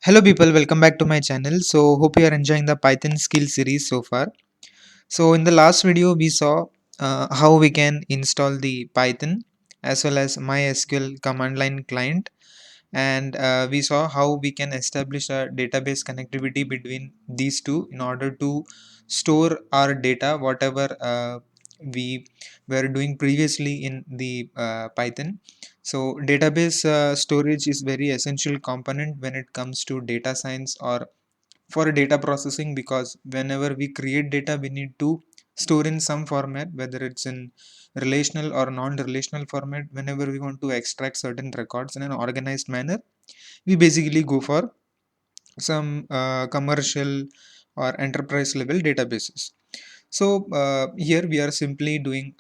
Hello people, welcome back to my channel. So hope you are enjoying the Python skill series so far. So in the last video we saw how we can install the Python as well as MySQL command line client, and we saw how we can establish a database connectivity between these two in order to store our data whatever we were doing previously in the Python. So database storage is very essential component when it comes to data science or for data processing, because whenever we create data we need to store in some format, whether it's in relational or non-relational format. Whenever we want to extract certain records in an organized manner, we basically go for some commercial or enterprise level databases. So here we are simply doing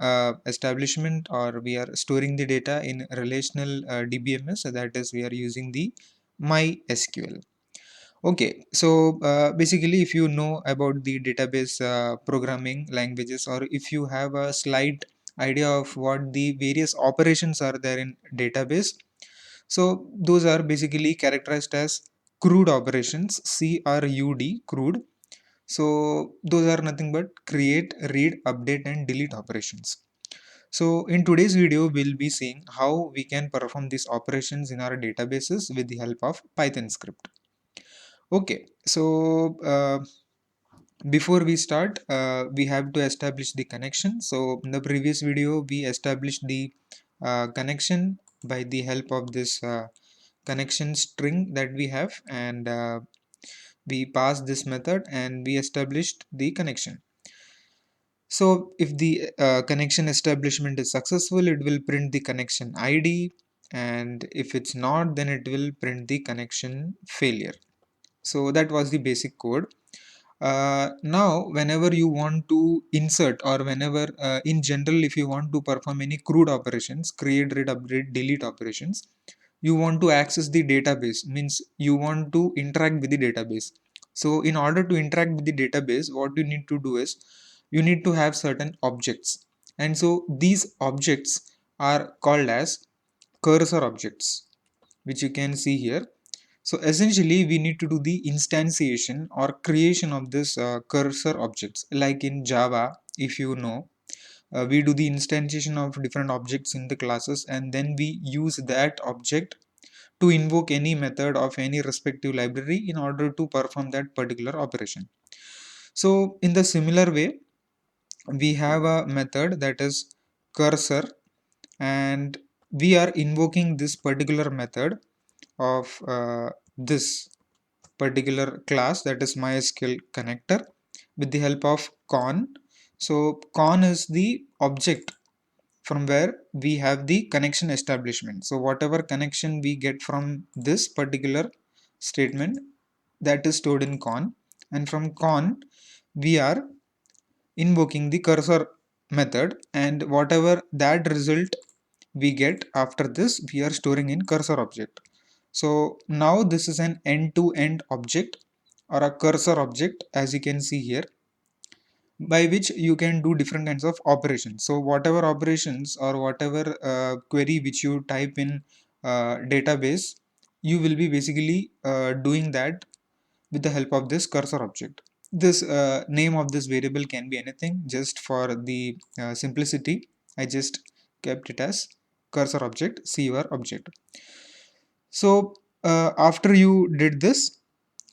establishment, or we are storing the data in relational DBMS, so that is we are using the MySQL. Okay, so basically if you know about the database programming languages, or if you have a slight idea of what the various operations are there in database, so those are basically characterized as CRUD operations, CRUD, CRUD. So those are nothing but create, read, update and delete operations. So in today's video, we'll be seeing how we can perform these operations in our databases with the help of Python script. Okay, so before we start, we have to establish the connection. So in the previous video, we established the connection by the help of this connection string that we have, and we passed this method and we established the connection. So if the connection establishment is successful, it will print the connection ID, and if it's not, then it will print the connection failure. So that was the basic code. Now whenever you want to insert, or whenever in general if you want to perform any CRUD operations, create, read, update, delete operations, you want to access the database, means you want to interact with the database. So in order to interact with the database, what you need to do is you need to have certain objects, and so these objects are called as cursor objects, which you can see here. So essentially we need to do the instantiation or creation of this cursor objects. Like in Java, if you know, we do the instantiation of different objects in the classes, and then we use that object to invoke any method of any respective library in order to perform that particular operation. So in the similar way, we have a method that is cursor, and we are invoking this particular method of this particular class, that is MySQL connector, with the help of con. So con is the object from where we have the connection establishment. So whatever connection we get from this particular statement, that is stored in con, and from con we are invoking the cursor method, and whatever that result we get after this, we are storing in cursor object. So now this is an end-to-end object or a cursor object, as you can see here, by which you can do different kinds of operations. So whatever operations or whatever query which you type in database, you will be basically doing that with the help of this cursor object. This name of this variable can be anything. Just for the simplicity, I just kept it as cursor object, cur object. So after you did this,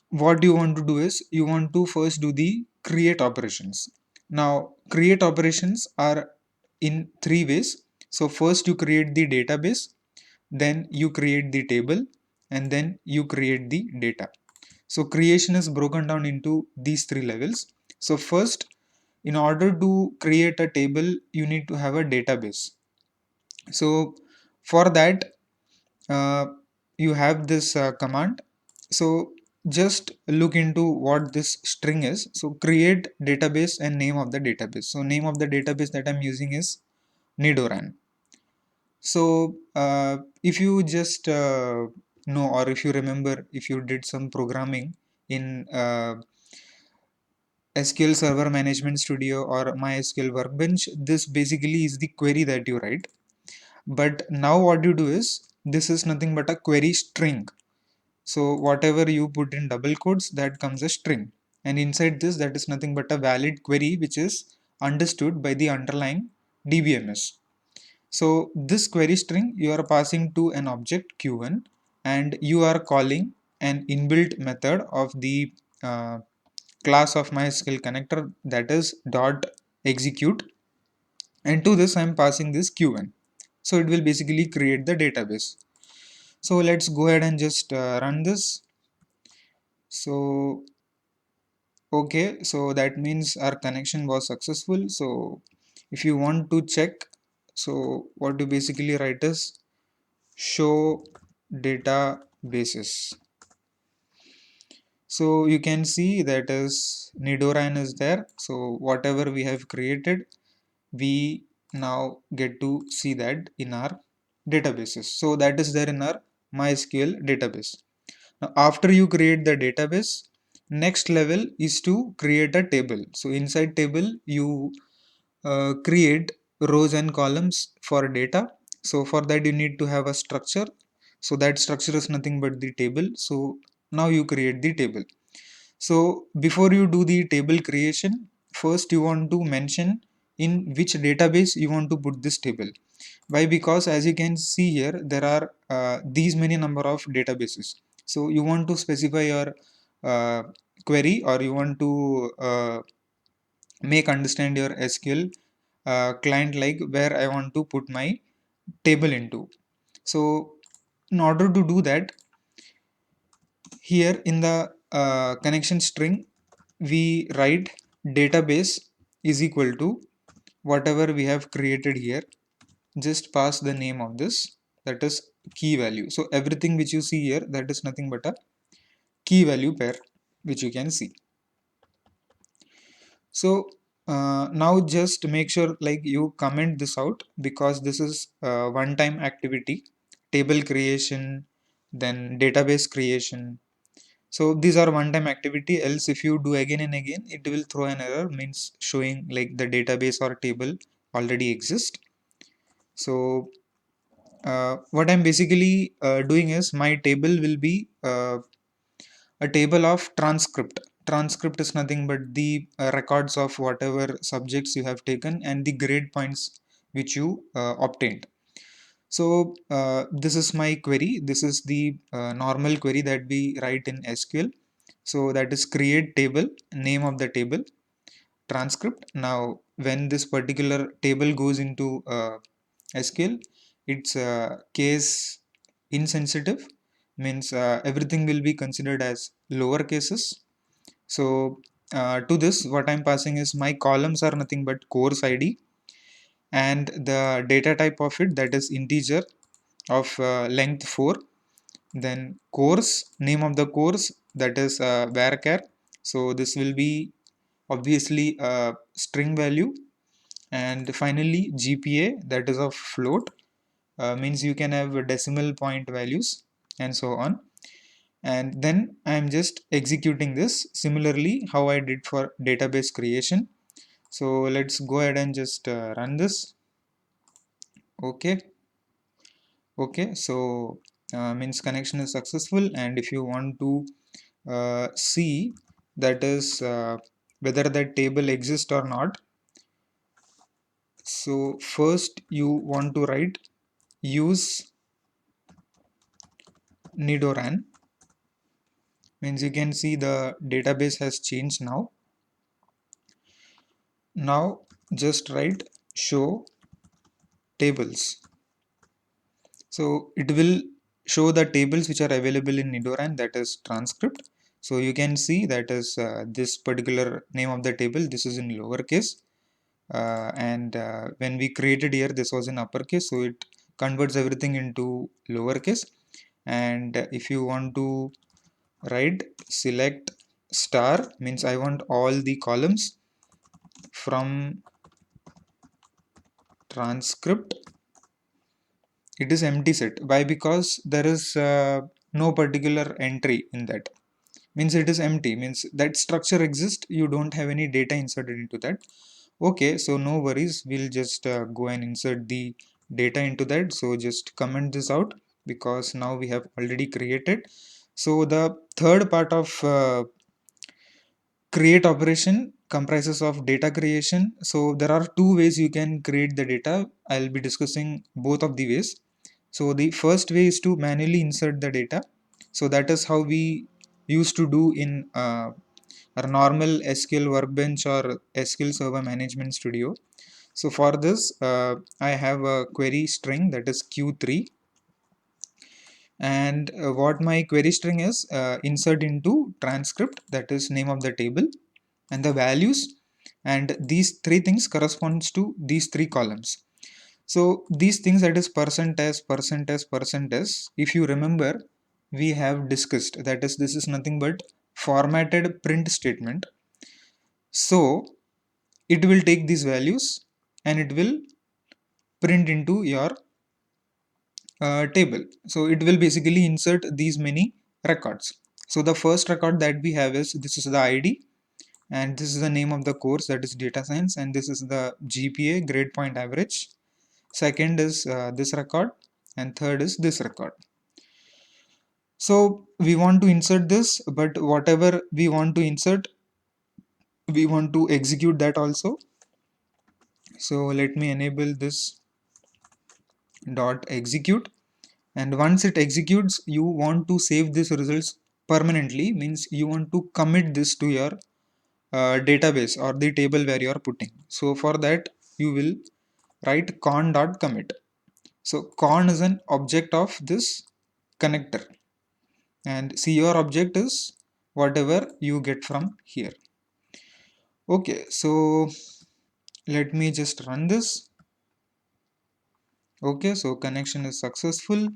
what you want to do is you want to first do the create operations. Now create operations are in three ways. So first you create the database, then you create the table, and then you create the data. So creation is broken down into these three levels. So first, in order to create a table, you need to have a database. So for that, uh, you have this command. So just look into what this string is. So create database and name of the database. So name of the database that I'm using is Nidoran. So if you just know, or if you remember, if you did some programming in SQL Server Management Studio or MySQL Workbench, this basically is the query that you write. But now what you do is, this is nothing but a query string. So whatever you put in double quotes, that comes a string, and inside this, that is nothing but a valid query which is understood by the underlying DBMS. So this query string you are passing to an object q1, and you are calling an inbuilt method of the class of MySQL connector, that is dot execute, and to this I am passing this q1. So it will basically create the database. So let's go ahead and just run this. So okay, so that means our connection was successful. So if you want to check, so what you basically write is show databases. So you can see that is Nidoran is there. So whatever we have created, we now get to see that in our databases. So that is there in our MySQL database. Now after you create the database, next level is to create a table. So inside table you create rows and columns for data. So for that you need to have a structure. So that structure is nothing but the table. So now you create the table. So before you do the table creation, first you want to mention in which database you want to put this table. Why? Because as you can see here, there are these many number of databases. So you want to specify your query, or you want to make understand your SQL client, like where I want to put my table into. So in order to do that, here in the connection string, we write database is equal to whatever we have created here. Just pass the name of this, that is key value. So everything which you see here, that is nothing but a key value pair which you can see. So now just make sure like you comment this out, because this is one time activity, table creation, then database creation. So these are one time activity, else if you do again and again, it will throw an error, means showing like the database or table already exists. So what I'm basically doing is my table will be a table of transcript. Transcript is nothing but the records of whatever subjects you have taken and the grade points which you obtained. So this is my query. This is the normal query that we write in SQL. So that is create table, name of the table, transcript. Now when this particular table goes into SQL, it's case insensitive, means everything will be considered as lower cases. So to this, what I'm passing is my columns are nothing but course ID, and the data type of it, that is integer of length 4. Then course, name of the course, that is varchar. So this will be obviously a string value. And finally GPA, that is of float, means you can have decimal point values and so on. And then I'm just executing this similarly how I did for database creation. So let's go ahead and just run this. Okay, so means connection is successful. And if you want to see that is whether that table exists or not, so first you want to write use Nidoran, means you can see the database has changed now. Now just write show tables. So it will show the tables which are available in Nidoran, that is transcript. So you can see that is this particular name of the table, this is in lowercase, and when we created here, this was in uppercase, so it converts everything into lowercase. And if you want to write select star, means I want all the columns from transcript, it is empty set. Why? Because there is no particular entry in that, means it is empty, means that structure exists, you don't have any data inserted into that. Okay, so no worries, we'll just go and insert the data into that. So just comment this out, because now we have already created. So the third part of create operation comprises of data creation. So there are two ways you can create the data. I'll be discussing both of the ways. So the first way is to manually insert the data. So that is how we used to do in our normal SQL Workbench or SQL Server Management Studio. So for this, I have a query string that is Q3, and what my query string is, insert into transcript, that is name of the table, and the values, and these three things corresponds to these three columns. So these things, that is percent s, percent s, percent s, if you remember, we have discussed that is this is nothing but formatted print statement. So it will take these values and it will print into your table. So it will basically insert these many records. So the first record that we have is this is the ID, and this is the name of the course, that is data science, and this is the GPA, grade point average. Second is this record, and third is this record. So we want to insert this, but whatever we want to insert, we want to execute that also. So let me enable this dot execute, and once it executes, you want to save this results permanently, means you want to commit this to your database or the table where you are putting. So for that, you will write con.commit. So con is an object of this connector, and your object is whatever you get from here. Okay, so let me just run this. Okay, so connection is successful,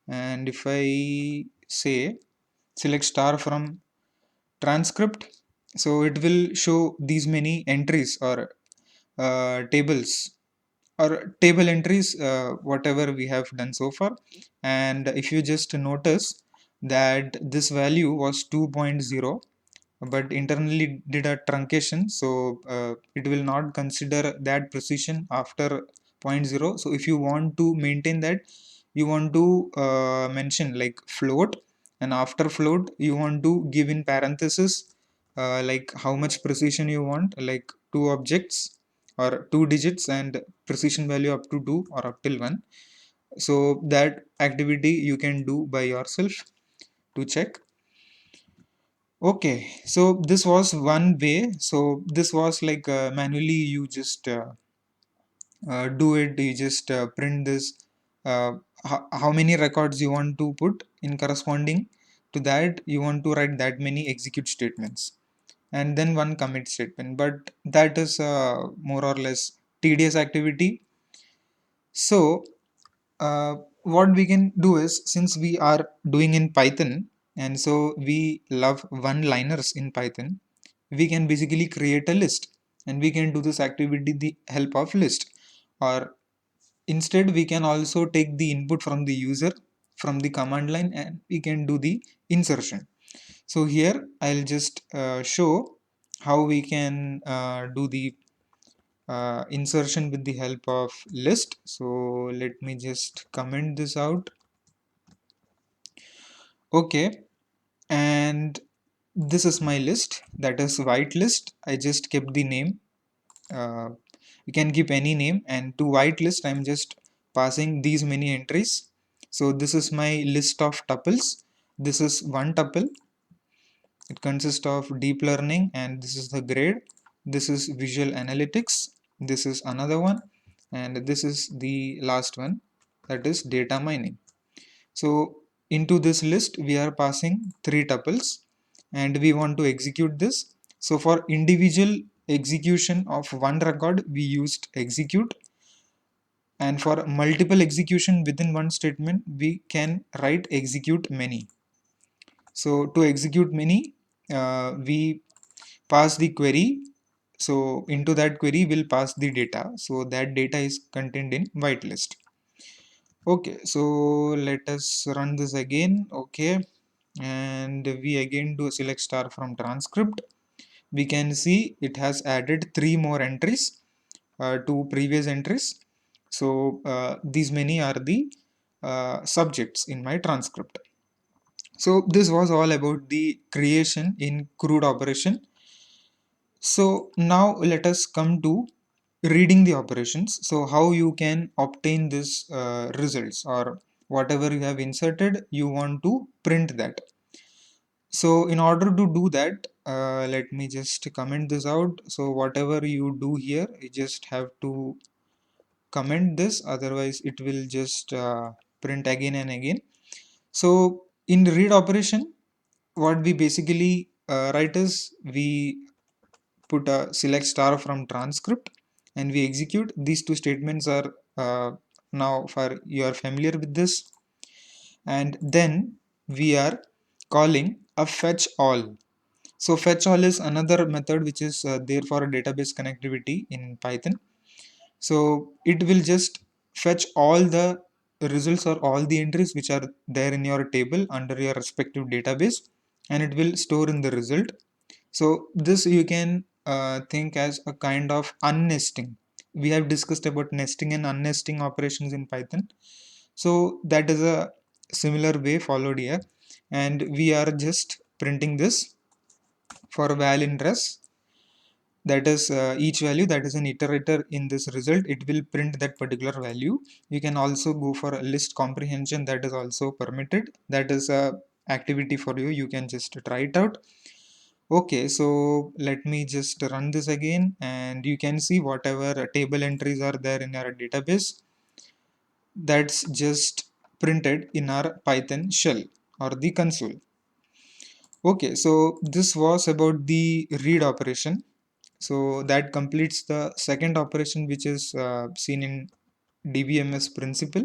and if I say select star from transcript, so it will show these many entries or tables or table entries, whatever we have done so far. And if you just notice that this value was 2.0, but internally did a truncation, so it will not consider that precision after zero point 0. So if you want to maintain that, you want to mention like float, and after float you want to give in parenthesis like how much precision you want, like two objects or two digits and precision value up to 2 or up till 1. So that activity you can do by yourself to check. Okay, so this was one way. So this was like manually you just do it. You just print this. How many records you want to put in corresponding to that? You want to write that many execute statements, and then one commit statement. But that is more or less tedious activity. So what we can do is, since we are doing in Python, and so we love one liners in Python, we can basically create a list, and we can do this activity with the help of list. Or instead, we can also take the input from the user from the command line, and we can do the insertion. So here I'll just show how we can do the insertion with the help of list. So let me just comment this out. Okay, and this is my list, that is white list. I just kept the name. You can keep any name, and to white list I'm just passing these many entries. So this is my list of tuples. This is one tuple. It consists of deep learning, and this is the grade. This is visual analytics. This is another one, and this is the last one, that is data mining. So into this list we are passing three tuples, and we want to execute this. So for individual execution of one record we used execute, and for multiple execution within one statement we can write execute many. So to execute many, we pass the query. So into that query we'll pass the data, so that data is contained in whitelist. Okay, so let us run this again. Okay, and we again do a select star from transcript. We can see it has added three more entries to previous entries. So these many are the subjects in my transcript. So this was all about the creation in CRUD operation. So now let us come to reading the operations. So how you can obtain this results, or whatever you have inserted, you want to print that. So in order to do that, let me just comment this out. So whatever you do here, you just have to comment this, otherwise it will just print again and again. So in read operation, what we basically write is, we put a select star from transcript and we execute. These two statements are now, for you are familiar with this. And then we are calling a fetch all. So fetch all is another method which is there for database connectivity in Python. So it will just fetch all the results or all the entries which are there in your table under your respective database, and it will store in the result. So this you can think as a kind of unnesting. We have discussed about nesting and unnesting operations in Python. So that is a similar way followed here, and we are just printing this for val in res. That is each value that is an iterator in this result, it will print that particular value. You can also go for a list comprehension, that is also permitted. That is a activity for you, you can just try it out. Okay, so let me just run this again, and you can see whatever table entries are there in our database, that's just printed in our Python shell or the console. Okay, so this was about the read operation. So that completes the second operation, which is seen in DBMS principle.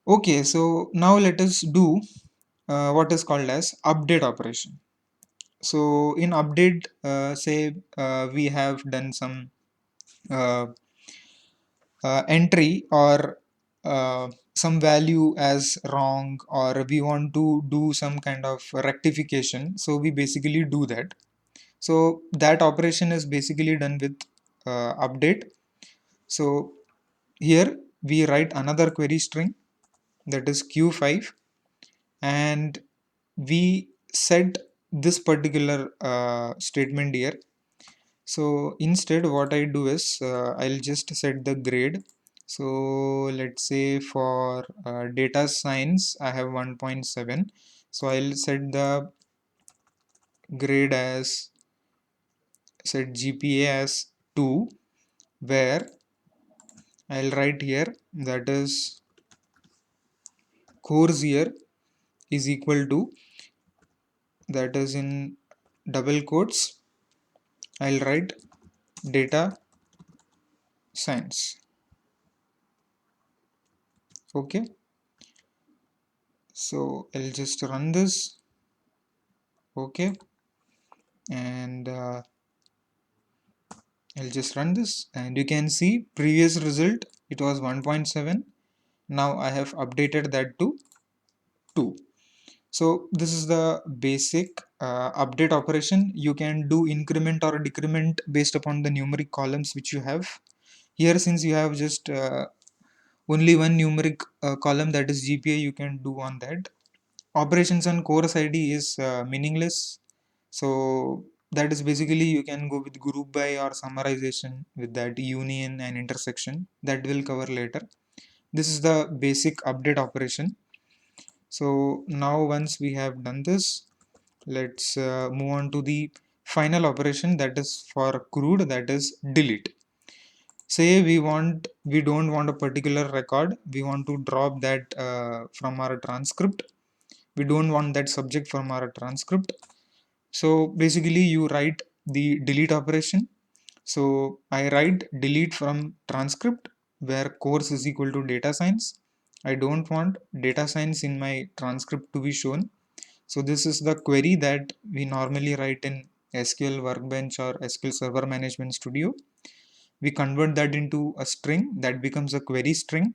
Okay, so now let us do what is called as update operation. So in update, say we have done some uh, entry or some value as wrong, or we want to do some kind of rectification. So we basically do that. So that operation is basically done with update. So here we write another query string, that is q5, and we set this particular statement here. So instead what I do is I'll just set the grade. So let's say for data science I have 1.7, so I'll set the grade as, set GPA as 2, where I'll write here, that is course year is equal to, that is in double quotes, I'll write data science. Okay, so I'll just run this. Okay, and I'll just run this, and you can see previous result, it was 1.7. Now I have updated that to 2. So this is the basic update operation. You can do increment or decrement based upon the numeric columns which you have. Here, since you have just only one numeric column, that is GPA, you can do on that. Operations on course ID is meaningless. So that is basically, you can go with group by or summarization with that union and intersection, that will cover later. This is the basic update operation. So now once we have done this, let's move on to the final operation, that is for CRUD, that is delete. Say we don't want a particular record, we want to drop that from our transcript, we don't want that subject from our transcript. So basically you write the delete operation. So I write delete from transcript, where course is equal to data science. I don't want data science in my transcript to be shown. So this is the query that we normally write in SQL Workbench or SQL Server Management Studio. We convert that into a string, that becomes a query string,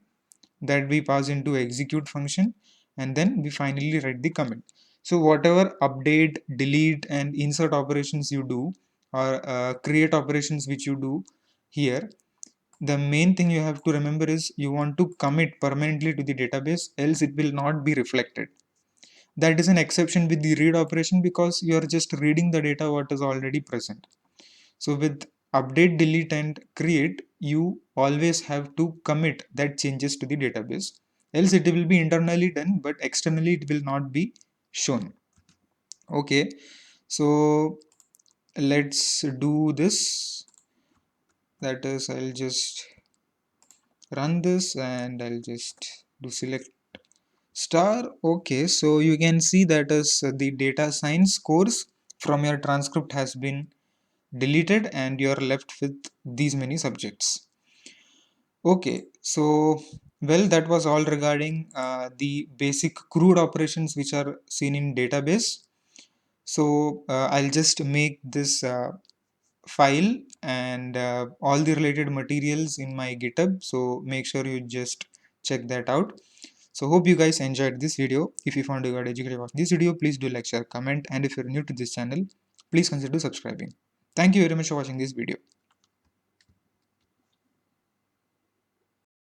that we pass into execute function, and then we finally write the commit. So whatever update, delete and insert operations you do, or create operations which you do here, the main thing you have to remember is you want to commit permanently to the database, else it will not be reflected. that is an exception with the read operation because you are just reading the data what is already present. So with update, delete and create, you always have to commit that changes to the database, else it will be internally done but externally it will not be shown. Okay, so let's do this. That is, I'll just run this and I'll just do select star. Okay, so you can see that is the data science course from your transcript has been deleted and you are left with these many subjects. Okay, so well, that was all regarding the basic CRUD operations which are seen in database. So I'll just make this file and all the related materials in my GitHub. So make sure you just check that out. So hope you guys enjoyed this video. If you found you got educated about this video, please do like, share, comment, and if you're new to this channel, please consider subscribing. Thank you very much for watching this video.